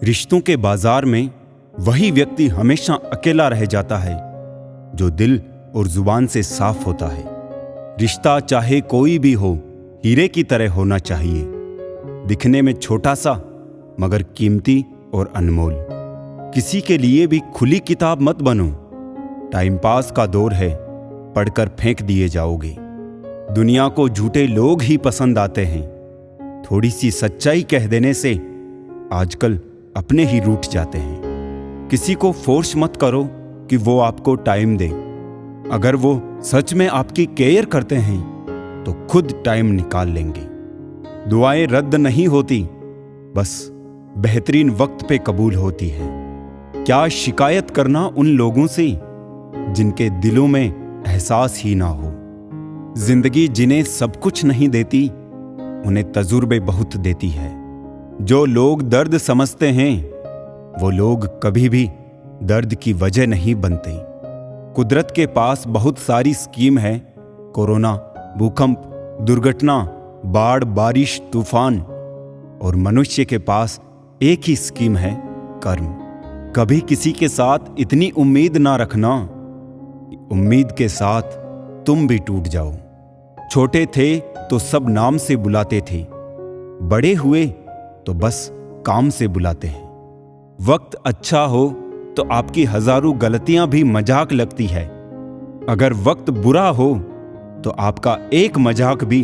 रिश्तों के बाजार में वही व्यक्ति हमेशा अकेला रह जाता है जो दिल और जुबान से साफ होता है। रिश्ता चाहे कोई भी हो, हीरे की तरह होना चाहिए, दिखने में छोटा सा मगर कीमती और अनमोल। किसी के लिए भी खुली किताब मत बनो, टाइम पास का दौर है, पढ़कर फेंक दिए जाओगे। दुनिया को झूठे लोग ही पसंद आते हैं, थोड़ी सी सच्चाई कह देने से आजकल अपने ही रूठ जाते हैं। किसी को फोर्स मत करो कि वो आपको टाइम दे, अगर वो सच में आपकी केयर करते हैं तो खुद टाइम निकाल लेंगे। दुआएं रद्द नहीं होती, बस बेहतरीन वक्त पे कबूल होती है। क्या शिकायत करना उन लोगों से जिनके दिलों में एहसास ही ना हो। जिंदगी जिन्हें सब कुछ नहीं देती, उन्हें तजुर्बे बहुत देती है। जो लोग दर्द समझते हैं वो लोग कभी भी दर्द की वजह नहीं बनते। कुदरत के पास बहुत सारी स्कीम है, कोरोना, भूकंप, दुर्घटना, बाढ़, बारिश, तूफान, और मनुष्य के पास एक ही स्कीम है, कर्म। कभी किसी के साथ इतनी उम्मीद ना रखना कि उम्मीद के साथ तुम भी टूट जाओ। छोटे थे तो सब नाम से बुलाते थे, बड़े हुए तो बस काम से बुलाते हैं। वक्त अच्छा हो तो आपकी हजारों गलतियां भी मजाक लगती है, अगर वक्त बुरा हो तो आपका एक मजाक भी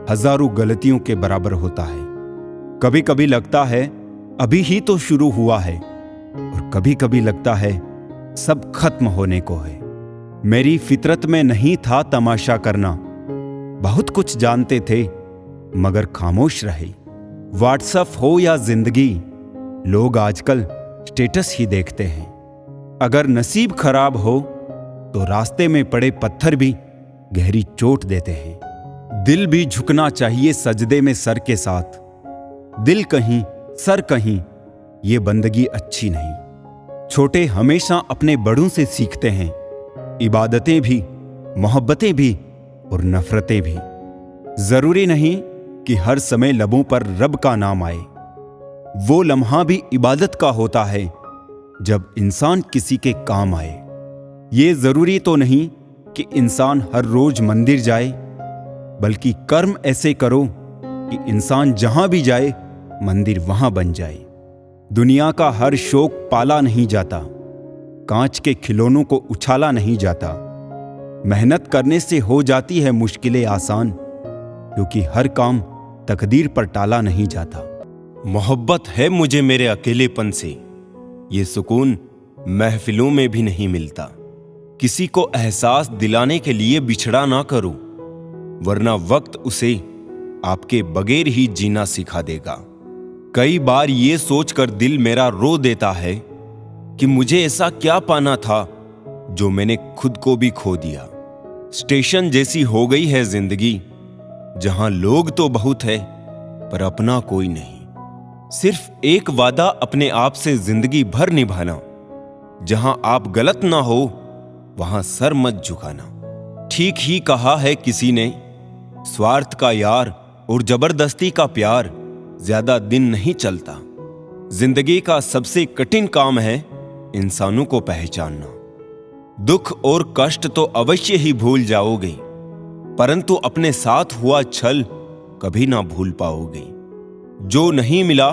हजारों गलतियों के बराबर होता है। कभी कभी लगता है अभी ही तो शुरू हुआ है, और कभी कभी लगता है सब खत्म होने को है। मेरी फितरत में नहीं था तमाशा करना, बहुत कुछ जानते थे मगर खामोश रहे। व्हाट्सएप हो या जिंदगी, लोग आजकल स्टेटस ही देखते हैं। अगर नसीब खराब हो तो रास्ते में पड़े पत्थर भी गहरी चोट देते हैं। दिल भी झुकना चाहिए सजदे में सर के साथ, दिल कहीं सर कहीं, ये बंदगी अच्छी नहीं। छोटे हमेशा अपने बड़ों से सीखते हैं, इबादतें भी, मोहब्बतें भी और नफरतें भी। जरूरी नहीं कि हर समय लबों पर रब का नाम आए, वो लम्हा भी इबादत का होता है जब इंसान किसी के काम आए। ये जरूरी तो नहीं कि इंसान हर रोज मंदिर जाए, बल्कि कर्म ऐसे करो कि इंसान जहां भी जाए मंदिर वहां बन जाए। दुनिया का हर शौक पाला नहीं जाता, कांच के खिलौनों को उछाला नहीं जाता। मेहनत करने से हो जाती है मुश्किलें आसान, क्योंकि हर काम तकदीर पर टाला नहीं जाता। मोहब्बत है मुझे मेरे अकेलेपन से, ये सुकून महफिलों में भी नहीं मिलता। किसी को एहसास दिलाने के लिए बिछड़ा ना करो, वरना वक्त उसे आपके बगैर ही जीना सिखा देगा। कई बार ये सोचकर दिल मेरा रो देता है कि मुझे ऐसा क्या पाना था जो मैंने खुद को भी खो दिया। स्टेशन जैसी हो गई है जिंदगी, जहां लोग तो बहुत है पर अपना कोई नहीं। सिर्फ एक वादा अपने आप से जिंदगी भर निभाना, जहां आप गलत ना हो वहां सर मत झुकाना। ठीक ही कहा है किसी ने, स्वार्थ का यार और जबरदस्ती का प्यार ज्यादा दिन नहीं चलता। जिंदगी का सबसे कठिन काम है इंसानों को पहचानना। दुख और कष्ट तो अवश्य ही भूल जाओगे, परंतु अपने साथ हुआ छल कभी ना भूल पाओगे। जो नहीं मिला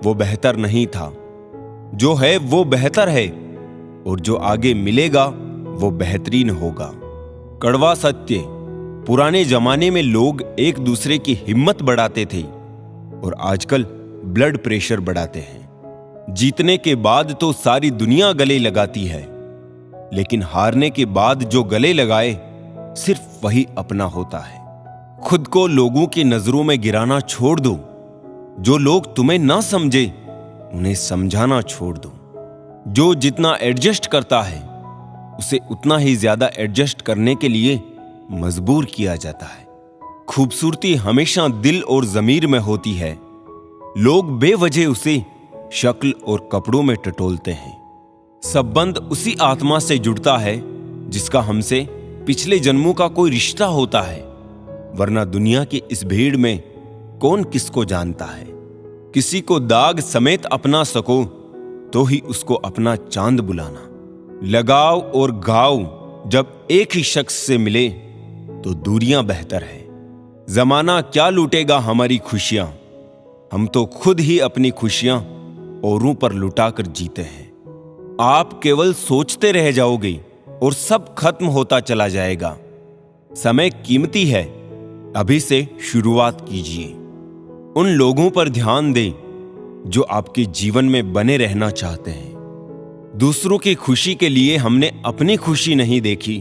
वो बेहतर नहीं था, जो है वो बेहतर है, और जो आगे मिलेगा वो बेहतरीन होगा। कड़वा सत्य, पुराने जमाने में लोग एक दूसरे की हिम्मत बढ़ाते थे और आजकल ब्लड प्रेशर बढ़ाते हैं। जीतने के बाद तो सारी दुनिया गले लगाती है, लेकिन हारने के बाद जो गले लगाए सिर्फ वही अपना होता है। खुद को लोगों की नजरों में गिराना छोड़ दो, जो लोग तुम्हें ना समझे उन्हें समझाना छोड़ दो। जो जितना एडजस्ट करता है उसे उतना ही ज्यादा एडजस्ट करने के लिए मजबूर किया जाता है। खूबसूरती हमेशा दिल और ज़मीर में होती है, लोग बेवजह उसे शक्ल और कपड़ों में टटोलते हैं। संबंध उसी आत्मा से जुड़ता है जिसका हमसे पिछले जन्मों का कोई रिश्ता होता है, वरना दुनिया की इस भीड़ में कौन किसको जानता है। किसी को दाग समेत अपना सको तो ही उसको अपना चांद बुलाना। लगाव और घाव जब एक ही शख्स से मिले तो दूरियां बेहतर है। जमाना क्या लूटेगा हमारी खुशियां, हम तो खुद ही अपनी खुशियां औरों पर लुटाकर जीते हैं। आप केवल सोचते रह जाओगे और सब खत्म होता चला जाएगा। समय कीमती है, अभी से शुरुआत कीजिए। उन लोगों पर ध्यान दें जो आपके जीवन में बने रहना चाहते हैं। दूसरों की खुशी के लिए हमने अपनी खुशी नहीं देखी,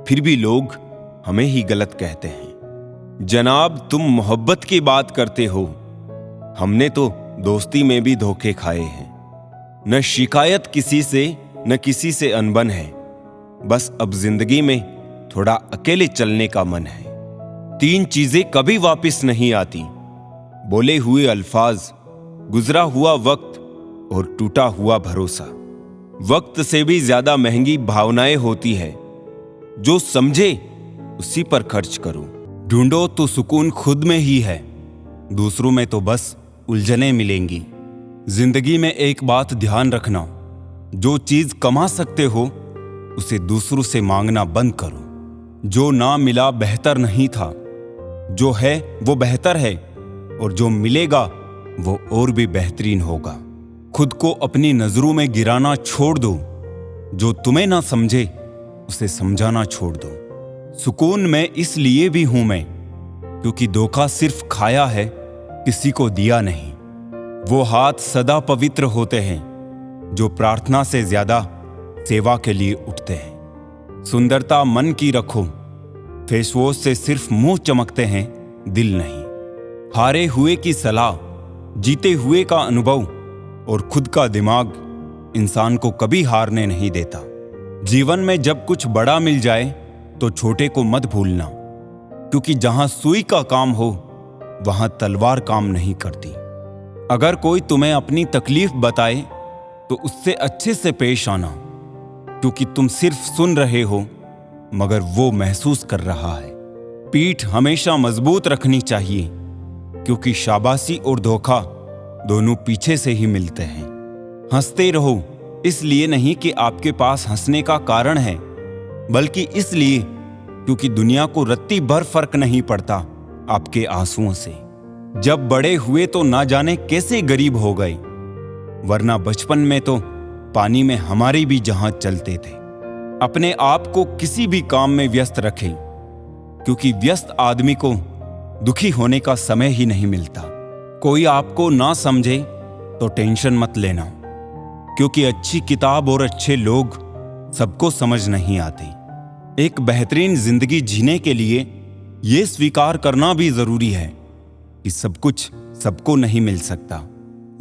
फिर भी लोग हमें ही गलत कहते हैं। जनाब, तुम मोहब्बत की बात करते हो, हमने तो दोस्ती में भी धोखे खाए हैं। न शिकायत किसी से, न किसी से अनबन है, बस अब जिंदगी में थोड़ा अकेले चलने का मन है। 3 चीजें कभी वापस नहीं आती, बोले हुए अल्फाज, गुजरा हुआ वक्त और टूटा हुआ भरोसा। वक्त से भी ज्यादा महंगी भावनाएं होती है, जो समझे उसी पर खर्च करो। ढूंढो तो सुकून खुद में ही है, दूसरों में तो बस उलझनें मिलेंगी। जिंदगी में एक बात ध्यान रखना, जो चीज कमा सकते हो उसे दूसरों से मांगना बंद करो। जो ना मिला बेहतर नहीं था, जो है वो बेहतर है, और जो मिलेगा वो और भी बेहतरीन होगा। खुद को अपनी नजरों में गिराना छोड़ दो, जो तुम्हें ना समझे उसे समझाना छोड़ दो। सुकून में इसलिए भी हूं मैं, क्योंकि धोखा सिर्फ खाया है, किसी को दिया नहीं। वो हाथ सदा पवित्र होते हैं जो प्रार्थना से ज्यादा सेवा के लिए उठते हैं। सुंदरता मन की रखो, फेसवॉश से सिर्फ मुंह चमकते हैं, दिल नहीं। हारे हुए की सलाह, जीते हुए का अनुभव और खुद का दिमाग इंसान को कभी हारने नहीं देता। जीवन में जब कुछ बड़ा मिल जाए तो छोटे को मत भूलना, क्योंकि जहां सुई का काम हो वहां तलवार काम नहीं करती। अगर कोई तुम्हें अपनी तकलीफ बताए तो उससे अच्छे से पेश आना, क्योंकि तुम सिर्फ सुन रहे हो मगर वो महसूस कर रहा है। पीठ हमेशा मजबूत रखनी चाहिए, क्योंकि शाबाशी और धोखा दोनों पीछे से ही मिलते हैं। हंसते रहो, इसलिए नहीं कि आपके पास हंसने का कारण है, बल्कि इसलिए क्योंकि दुनिया को रत्ती भर फर्क नहीं पड़ता आपके आंसुओं से। जब बड़े हुए तो ना जाने कैसे गरीब हो गए, वरना बचपन में तो पानी में हमारे भी जहाज चलते थे। अपने आप को किसी भी काम में व्यस्त रखें, क्योंकि व्यस्त आदमी को दुखी होने का समय ही नहीं मिलता। कोई आपको ना समझे तो टेंशन मत लेना, क्योंकि अच्छी किताब और अच्छे लोग सबको समझ नहीं आते। एक बेहतरीन जिंदगी जीने के लिए यह स्वीकार करना भी जरूरी है कि सब कुछ सबको नहीं मिल सकता।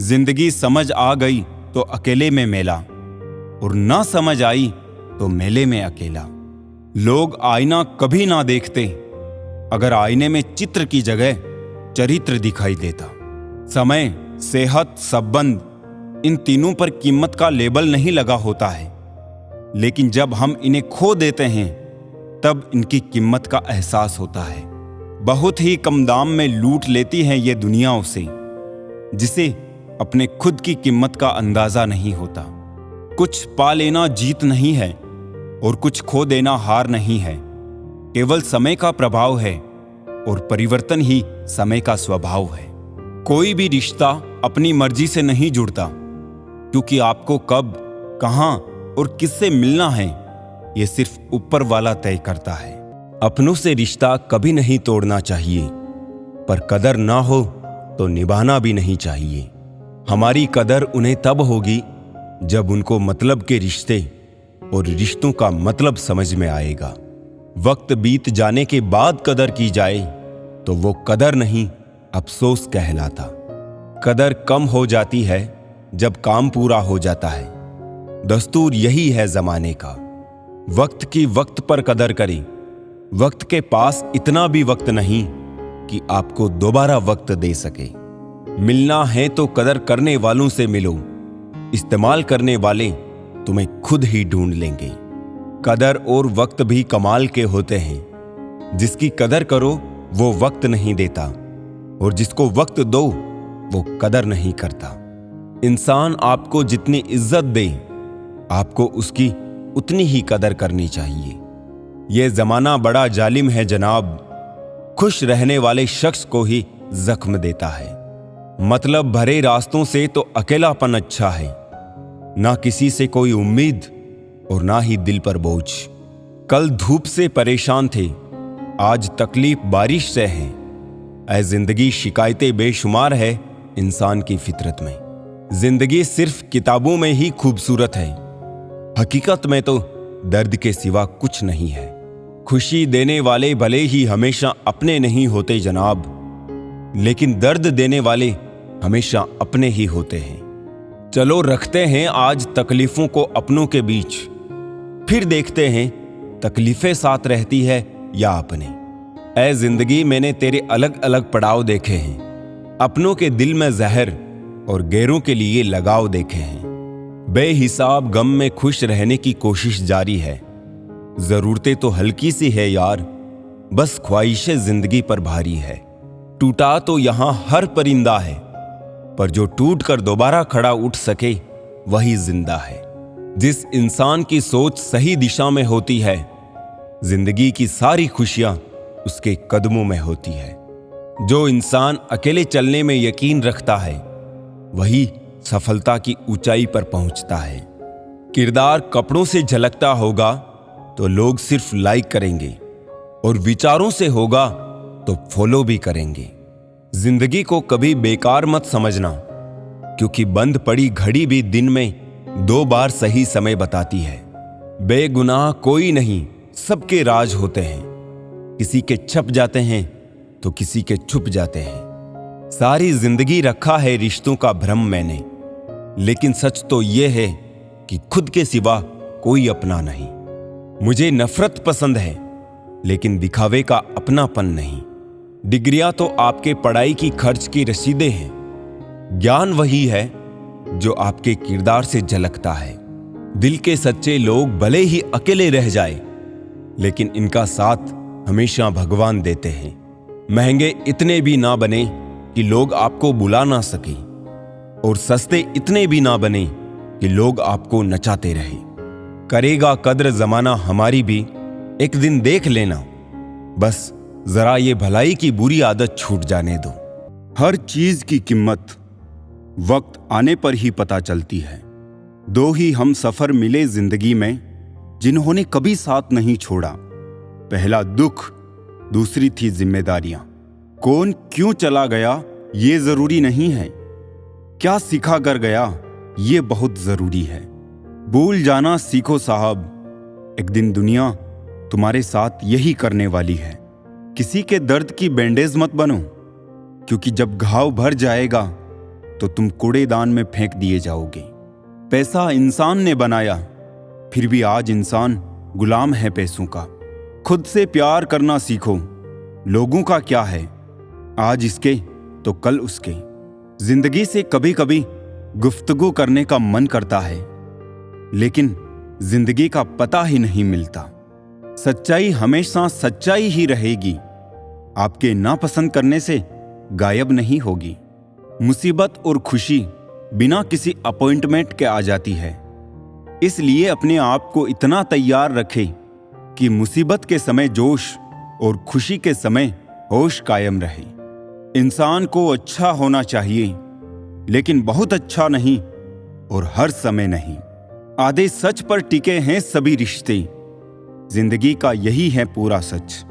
जिंदगी समझ आ गई तो अकेले में मेला, और ना समझ आई तो मेले में अकेला। लोग आईना कभी ना देखते अगर आईने में चित्र की जगह चरित्र दिखाई देता। समय, सेहत, संबंध, इन तीनों पर कीमत का लेबल नहीं लगा होता है, लेकिन जब हम इन्हें खो देते हैं तब इनकी कीमत का एहसास होता है। बहुत ही कम दाम में लूट लेती है ये दुनिया उसे, जिसे अपने खुद की कीमत का अंदाजा नहीं होता। कुछ पा लेना जीत नहीं है और कुछ खो देना हार नहीं है। केवल समय का प्रभाव है और परिवर्तन ही समय का स्वभाव है। कोई भी रिश्ता अपनी मर्जी से नहीं जुड़ता, क्योंकि आपको कब, कहां और किससे मिलना है यह सिर्फ ऊपर वाला तय करता है। अपनों से रिश्ता कभी नहीं तोड़ना चाहिए, पर कदर ना हो तो निभाना भी नहीं चाहिए। हमारी कदर उन्हें तब होगी जब उनको मतलब के रिश्ते और रिश्तों का मतलब समझ में आएगा। वक्त बीत जाने के बाद कदर की जाए तो वो कदर नहीं, अफसोस कहलाता। कदर कम हो जाती है जब काम पूरा हो जाता है। दस्तूर यही है जमाने का। वक्त की वक्त पर कदर करें। वक्त के पास इतना भी वक्त नहीं कि आपको दोबारा वक्त दे सके। मिलना है तो कदर करने वालों से मिलो, इस्तेमाल करने वाले तुम्हें खुद ही ढूंढ लेंगे। कदर और वक्त भी कमाल के होते हैं। जिसकी कदर करो वो वक्त नहीं देता, और जिसको वक्त दो वो कदर नहीं करता। इंसान आपको जितनी इज्जत दे, आपको उसकी उतनी ही कदर करनी चाहिए। ये जमाना बड़ा जालिम है जनाब, खुश रहने वाले शख्स को ही जख्म देता है। मतलब भरे रास्तों से तो अकेलापन अच्छा है, ना किसी से कोई उम्मीद और ना ही दिल पर बोझ। कल धूप से परेशान थे, आज तकलीफ बारिश से है। ऐ जिंदगी शिकायतें बेशुमार है इंसान की फितरत में। जिंदगी सिर्फ किताबों में ही खूबसूरत है, हकीकत में तो दर्द के सिवा कुछ नहीं है। खुशी देने वाले भले ही हमेशा अपने नहीं होते जनाब, लेकिन दर्द देने वाले हमेशा अपने ही होते हैं। चलो रखते हैं आज तकलीफों को अपनों के बीच, फिर देखते हैं तकलीफें साथ रहती है या अपने। ऐ जिंदगी मैंने तेरे अलग अलग पड़ाव देखे हैं, अपनों के दिल में जहर और गैरों के लिए लगाव देखे हैं। बेहिसाब गम में खुश रहने की कोशिश जारी है, जरूरतें तो हल्की सी है यार, बस ख्वाहिशें जिंदगी पर भारी है। टूटा तो यहां हर परिंदा है, पर जो टूट कर दोबारा खड़ा उठ सके वही जिंदा है। जिस इंसान की सोच सही दिशा में होती है, जिंदगी की सारी खुशियां उसके कदमों में होती है। जो इंसान अकेले चलने में यकीन रखता है, वही सफलता की ऊंचाई पर पहुंचता है। किरदार कपड़ों से झलकता होगा तो लोग सिर्फ लाइक करेंगे, और विचारों से होगा तो फॉलो भी करेंगे। जिंदगी को कभी बेकार मत समझना, क्योंकि बंद पड़ी घड़ी भी दिन में 2 बार सही समय बताती है। बेगुनाह कोई नहीं, सबके राज होते हैं, किसी के छप जाते हैं तो किसी के छुप जाते हैं। सारी जिंदगी रखा है रिश्तों का भ्रम मैंने, लेकिन सच तो यह है कि खुद के सिवा कोई अपना नहीं। मुझे नफरत पसंद है, लेकिन दिखावे का अपनापन नहीं। डिग्रियां तो आपके पढ़ाई की खर्च की रसीदें हैं, ज्ञान वही है जो आपके किरदार से झलकता है। दिल के सच्चे लोग भले ही अकेले रह जाए, लेकिन इनका साथ हमेशा भगवान देते हैं। महंगे इतने भी ना बने कि लोग आपको बुला ना सके, और सस्ते इतने भी ना बने कि लोग आपको नचाते रहे। करेगा कद्र जमाना हमारी भी, एक दिन देख लेना, बस जरा ये भलाई की बुरी आदत छूट जाने दो। हर चीज की कीमत वक्त आने पर ही पता चलती है। 2 ही हम सफर मिले जिंदगी में, जिन्होंने कभी साथ नहीं छोड़ा। पहला दुख, दूसरी थी जिम्मेदारियां। कौन क्यों चला गया ये जरूरी नहीं है, क्या सिखा कर गया ये बहुत जरूरी है। भूल जाना सीखो साहब, एक दिन दुनिया तुम्हारे साथ यही करने वाली है। किसी के दर्द की बैंडेज मत बनो, क्योंकि जब घाव भर जाएगा तो तुम कूड़ेदान में फेंक दिए जाओगे। पैसा इंसान ने बनाया, फिर भी आज इंसान गुलाम है पैसों का। खुद से प्यार करना सीखो, लोगों का क्या है, आज इसके तो कल उसके। जिंदगी से कभी कभी गुफ्तगू करने का मन करता है, लेकिन जिंदगी का पता ही नहीं मिलता। सच्चाई हमेशा सच्चाई ही रहेगी, आपके नापसंद करने से गायब नहीं होगी। मुसीबत और खुशी बिना किसी अपॉइंटमेंट के आ जाती है, इसलिए अपने आप को इतना तैयार रखें कि मुसीबत के समय जोश और खुशी के समय होश कायम रहे। इंसान को अच्छा होना चाहिए, लेकिन बहुत अच्छा नहीं और हर समय नहीं। आधे सच पर टिके हैं सभी रिश्ते, जिंदगी का यही है पूरा सच।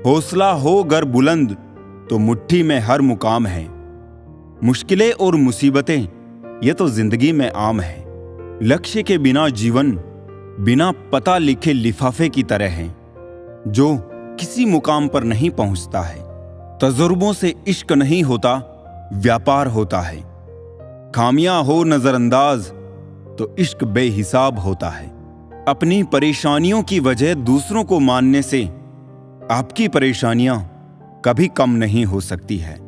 हौसला हो गर बुलंद तो मुट्ठी में हर मुकाम है। मुश्किलें और मुसीबतें ये तो जिंदगी में आम है। लक्ष्य के बिना जीवन बिना पता लिखे लिफाफे की तरह है, जो किसी मुकाम पर नहीं पहुंचता है। तजुर्बों से इश्क नहीं होता, व्यापार होता है। खामियां हो नजरअंदाज तो इश्क बेहिसाब होता है। अपनी परेशानियों की वजह दूसरों को मानने से आपकी परेशानियां कभी कम नहीं हो सकती है।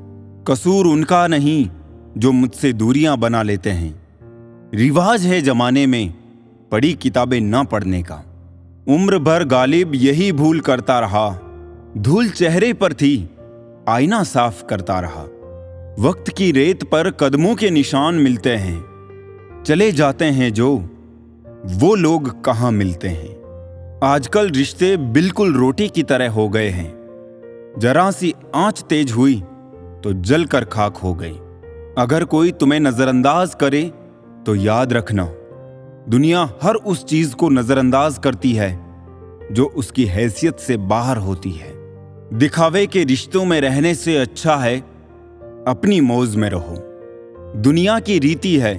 कसूर उनका नहीं जो मुझसे दूरियां बना लेते हैं। रिवाज है जमाने में पढ़ी किताबें ना पढ़ने का। उम्र भर गालिब यही भूल करता रहा, धूल चेहरे पर थी आईना साफ करता रहा। वक्त की रेत पर कदमों के निशान मिलते हैं, चले जाते हैं जो वो लोग कहाँ मिलते हैं। आजकल रिश्ते बिल्कुल रोटी की तरह हो गए हैं, जरा सी आंच तेज हुई तो जल कर खाक हो गई। अगर कोई तुम्हें नजरअंदाज करे तो याद रखना, दुनिया हर उस चीज को नजरअंदाज करती है जो उसकी हैसियत से बाहर होती है। दिखावे के रिश्तों में रहने से अच्छा है अपनी मौज में रहो। दुनिया की रीति है,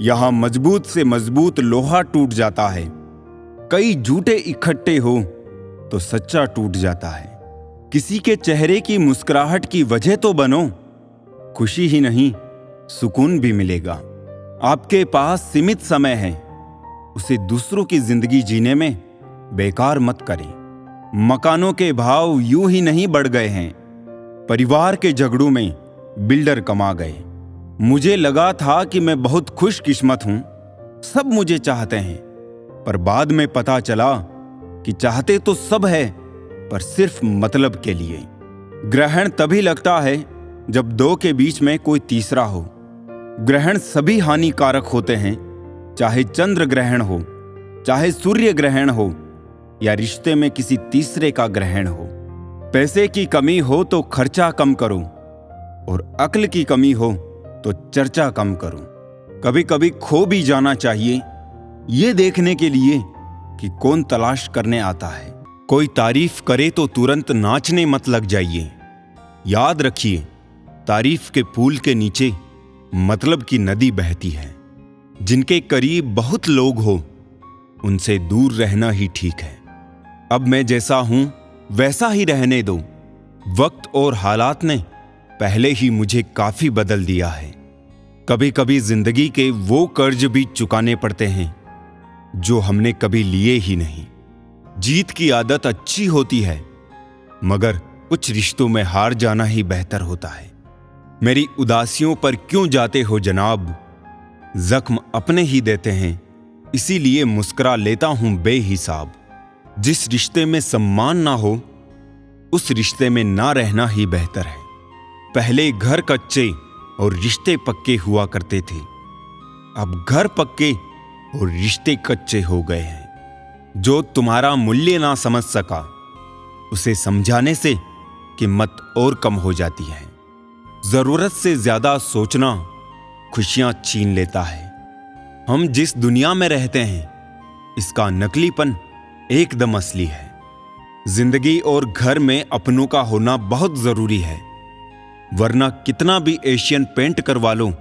यहां मजबूत से मजबूत लोहा टूट जाता है, कई झूठे इकट्ठे हो तो सच्चा टूट जाता है। किसी के चेहरे की मुस्कुराहट की वजह तो बनो, खुशी ही नहीं सुकून भी मिलेगा। आपके पास सीमित समय है, उसे दूसरों की जिंदगी जीने में बेकार मत करें। मकानों के भाव यूं ही नहीं बढ़ गए हैं, परिवार के झगड़ों में बिल्डर कमा गए। मुझे लगा था कि मैं बहुत खुशकिस्मत हूं, सब मुझे चाहते हैं, पर बाद में पता चला कि चाहते तो सब है पर सिर्फ मतलब के लिए। ग्रहण तभी लगता है जब दो के बीच में कोई तीसरा हो। ग्रहण सभी हानिकारक होते हैं, चाहे चंद्र ग्रहण हो, चाहे सूर्य ग्रहण हो, या रिश्ते में किसी तीसरे का ग्रहण हो। पैसे की कमी हो तो खर्चा कम करो, और अक्ल की कमी हो तो चर्चा कम करो। कभी कभी खो भी जाना चाहिए, ये देखने के लिए कि कौन तलाश करने आता है। कोई तारीफ करे तो तुरंत नाचने मत लग जाइए। याद रखिए, तारीफ के पुल के नीचे मतलब की नदी बहती है। जिनके करीब बहुत लोग हो, उनसे दूर रहना ही ठीक है। अब मैं जैसा हूं वैसा ही रहने दो। वक्त और हालात ने पहले ही मुझे काफी बदल दिया है। कभी कभी जिंदगी के वो कर्ज भी चुकाने पड़ते हैं जो हमने कभी लिए ही नहीं। जीत की आदत अच्छी होती है, मगर कुछ रिश्तों में हार जाना ही बेहतर होता है। मेरी उदासियों पर क्यों जाते हो जनाब, जख्म अपने ही देते हैं, इसीलिए मुस्कुरा लेता हूं बेहिसाब। जिस रिश्ते में सम्मान ना हो, उस रिश्ते में ना रहना ही बेहतर है। पहले घर कच्चे और रिश्ते पक्के हुआ करते थे, अब घर पक्के और रिश्ते कच्चे हो गए हैं। जो तुम्हारा मूल्य ना समझ सका, उसे समझाने से कीमत और कम हो जाती है। जरूरत से ज्यादा सोचना खुशियां छीन लेता है। हम जिस दुनिया में रहते हैं, इसका नकलीपन एकदम असली है। जिंदगी और घर में अपनों का होना बहुत जरूरी है, वरना कितना भी एशियन पेंट करवा लो,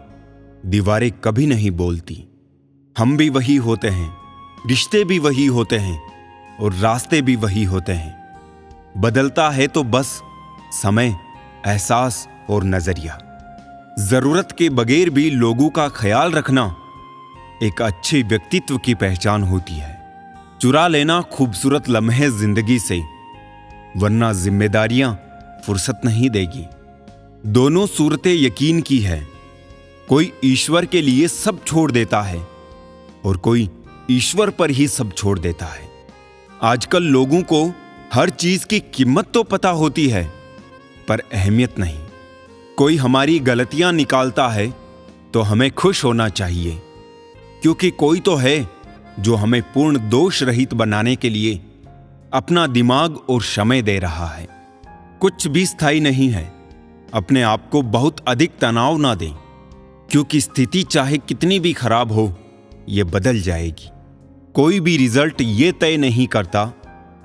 दीवारें कभी नहीं बोलती। हम भी वही होते हैं, रिश्ते भी वही होते हैं, और रास्ते भी वही होते हैं। बदलता है तो बस समय, एहसास और नजरिया। जरूरत के बगैर भी लोगों का ख्याल रखना एक अच्छे व्यक्तित्व की पहचान होती है। चुरा लेना खूबसूरत लम्हे जिंदगी से, वरना जिम्मेदारियां फुर्सत नहीं देगी। दोनों सूरतें यकीन की है, कोई ईश्वर के लिए सब छोड़ देता है और कोई ईश्वर पर ही सब छोड़ देता है। आजकल लोगों को हर चीज की कीमत तो पता होती है, पर अहमियत नहीं। कोई हमारी गलतियां निकालता है तो हमें खुश होना चाहिए, क्योंकि कोई तो है जो हमें पूर्ण दोष रहित बनाने के लिए अपना दिमाग और समय दे रहा है। कुछ भी स्थायी नहीं है। अपने आप को बहुत अधिक तनाव ना दें, क्योंकि स्थिति चाहे कितनी भी खराब हो, ये बदल जाएगी। कोई भी रिजल्ट ये तय नहीं करता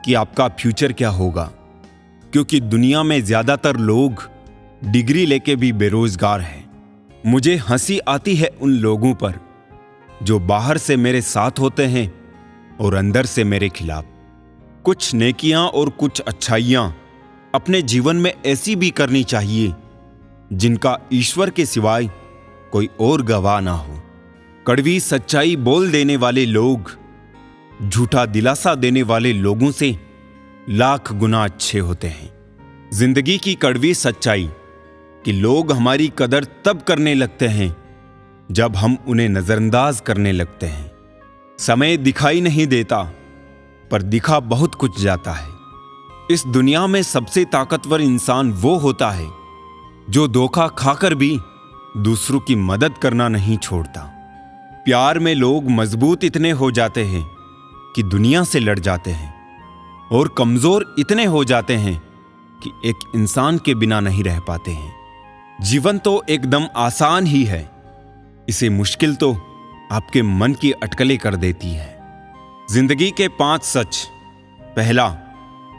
कि आपका फ्यूचर क्या होगा, क्योंकि दुनिया में ज्यादातर लोग डिग्री लेके भी बेरोजगार हैं। मुझे हंसी आती है उन लोगों पर जो बाहर से मेरे साथ होते हैं और अंदर से मेरे खिलाफ। कुछ नेकियां और कुछ अच्छाइयां अपने जीवन में ऐसी भी करनी चाहिए जिनका ईश्वर के सिवाय कोई और गवाह ना हो। कड़वी सच्चाई बोल देने वाले लोग झूठा दिलासा देने वाले लोगों से लाख गुना अच्छे होते हैं। जिंदगी की कड़वी सच्चाई कि लोग हमारी कदर तब करने लगते हैं जब हम उन्हें नजरअंदाज करने लगते हैं। समय दिखाई नहीं देता, पर दिखा बहुत कुछ जाता है। इस दुनिया में सबसे ताकतवर इंसान वो होता है जो धोखा खाकर भी दूसरों की मदद करना नहीं छोड़ता। प्यार में लोग मजबूत इतने हो जाते हैं कि दुनिया से लड़ जाते हैं, और कमजोर इतने हो जाते हैं कि एक इंसान के बिना नहीं रह पाते हैं। जीवन तो एकदम आसान ही है, इसे मुश्किल तो आपके मन की अटकलें कर देती है। जिंदगी के 5 सच। पहला,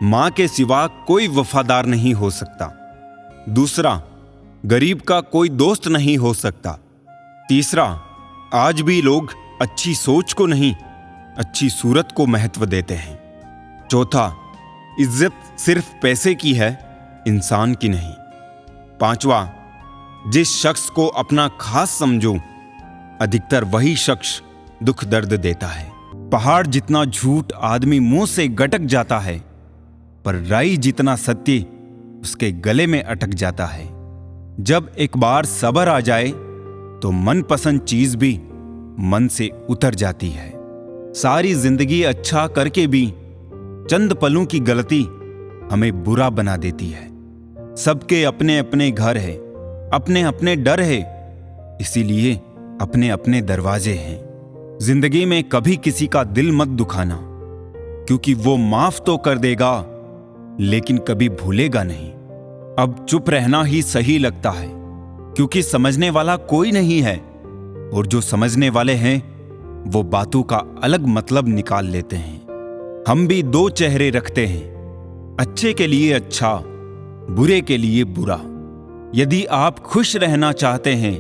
मां के सिवा कोई वफादार नहीं हो सकता। दूसरा, गरीब का कोई दोस्त नहीं हो सकता। तीसरा, आज भी लोग अच्छी सोच को नहीं, अच्छी सूरत को महत्व देते हैं। चौथा, इज्जत सिर्फ पैसे की है, इंसान की नहीं। पांचवा, जिस शख्स को अपना खास समझो, अधिकतर वही शख्स दुख दर्द देता है। पहाड़ जितना झूठ आदमी मुंह से गटक जाता है, पर राई जितना सत्य उसके गले में अटक जाता है। जब एक बार सब्र आ जाए तो मनपसंद चीज भी मन से उतर जाती है। सारी जिंदगी अच्छा करके भी चंद पलों की गलती हमें बुरा बना देती है। सबके अपने अपने घर है, अपने अपने डर है, इसीलिए अपने अपने दरवाजे हैं। जिंदगी में कभी किसी का दिल मत दुखाना, क्योंकि वो माफ तो कर देगा लेकिन कभी भूलेगा नहीं। अब चुप रहना ही सही लगता है, क्योंकि समझने वाला कोई नहीं है, और जो समझने वाले हैं वो बातों का अलग मतलब निकाल लेते हैं। हम भी 2 चेहरे रखते हैं, अच्छे के लिए अच्छा, बुरे के लिए बुरा। यदि आप खुश रहना चाहते हैं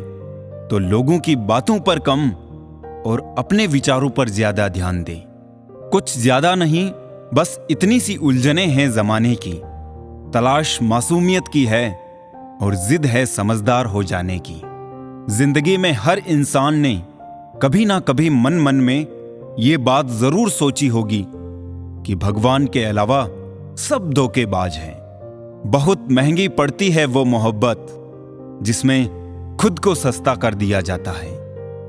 तो लोगों की बातों पर कम और अपने विचारों पर ज्यादा ध्यान दें। कुछ ज्यादा नहीं, बस इतनी सी उलझने हैं जमाने की। तलाश मासूमियत की है और जिद है समझदार हो जाने की। जिंदगी में हर इंसान ने कभी ना कभी मन मन में ये बात जरूर सोची होगी कि भगवान के अलावा सब धोखेबाज हैं। बहुत महंगी पड़ती है वो मोहब्बत जिसमें खुद को सस्ता कर दिया जाता है।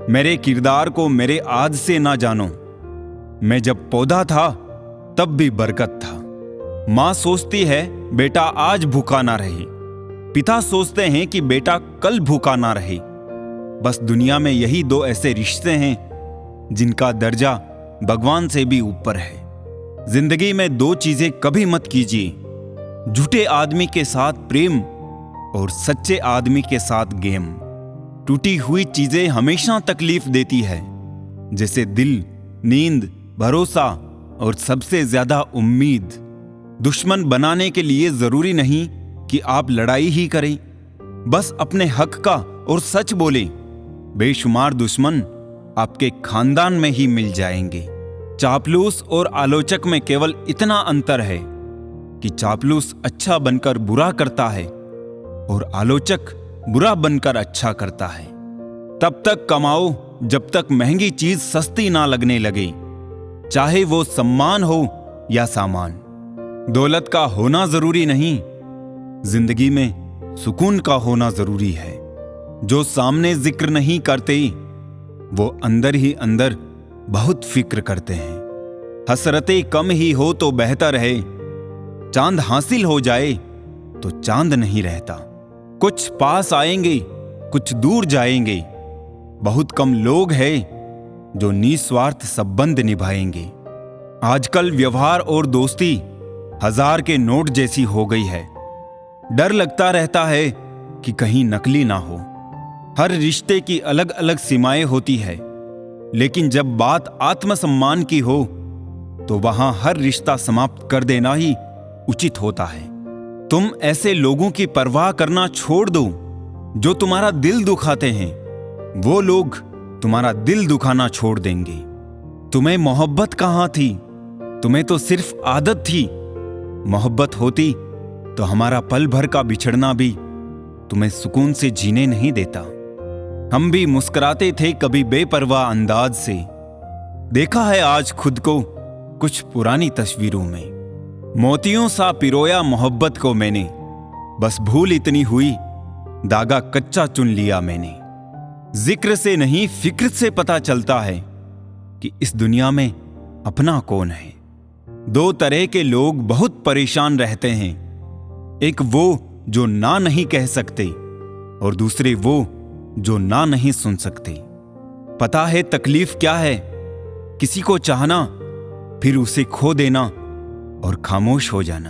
मेरे किरदार को मेरे आज से ना जानो, मैं जब पौधा था तब भी बरकत था। माँ सोचती है बेटा आज भूखा ना रहे, पिता सोचते हैं कि बेटा कल भूखा ना रहे। बस दुनिया में यही 2 ऐसे रिश्ते हैं जिनका दर्जा भगवान से भी ऊपर है। जिंदगी में 2 चीजें कभी मत कीजिए, झूठे आदमी के साथ प्रेम और सच्चे आदमी के साथ गेम। टूटी हुई चीजें हमेशा तकलीफ देती है, जैसे दिल, नींद, भरोसा और सबसे ज्यादा उम्मीद। दुश्मन बनाने के लिए जरूरी नहीं कि आप लड़ाई ही करें, बस अपने हक का और सच बोलें। बेशुमार दुश्मन आपके खानदान में ही मिल जाएंगे। चापलूस और आलोचक में केवल इतना अंतर है कि चापलूस अच्छा बनकर बुरा करता है और आलोचक बुरा बनकर अच्छा करता है। तब तक कमाओ जब तक महंगी चीज सस्ती ना लगने लगे, चाहे वो सम्मान हो या सामान। दौलत का होना जरूरी नहीं, जिंदगी में सुकून का होना जरूरी है। जो सामने जिक्र नहीं करते वो अंदर ही अंदर बहुत फिक्र करते हैं। हसरतें कम ही हो तो बेहतर है, चांद हासिल हो जाए तो चांद नहीं रहता। कुछ पास आएंगे, कुछ दूर जाएंगे। बहुत कम लोग हैं जो निस्वार्थ संबंध निभाएंगे। आजकल व्यवहार और दोस्ती 1000 के नोट जैसी हो गई है। डर लगता रहता है कि कहीं नकली ना हो। हर रिश्ते की अलग अलग सीमाएं होती है, लेकिन जब बात आत्मसम्मान की हो तो वहां हर रिश्ता समाप्त कर देना ही उचित होता है। तुम ऐसे लोगों की परवाह करना छोड़ दो जो तुम्हारा दिल दुखाते हैं। वो लोग तुम्हारा दिल दुखाना छोड़ देंगे। तुम्हें मोहब्बत कहां थी? तुम्हें तो सिर्फ आदत थी। मोहब्बत होती तो हमारा पल भर का बिछड़ना भी तुम्हें सुकून से जीने नहीं देता। हम भी मुस्कुराते थे कभी बेपरवाह अंदाज से। देखा है आज खुद को कुछ पुरानी तस्वीरों में। मोतियों सा पिरोया मोहब्बत को मैंने, बस भूल इतनी हुई दागा कच्चा चुन लिया मैंने। जिक्र से नहीं फिक्र से पता चलता है कि इस दुनिया में अपना कौन है। 2 तरह के लोग बहुत परेशान रहते हैं। एक वो जो ना नहीं कह सकते, और दूसरे वो जो ना नहीं सुन सकते। पता है तकलीफ क्या है? किसी को चाहना, फिर उसे खो देना और खामोश हो जाना।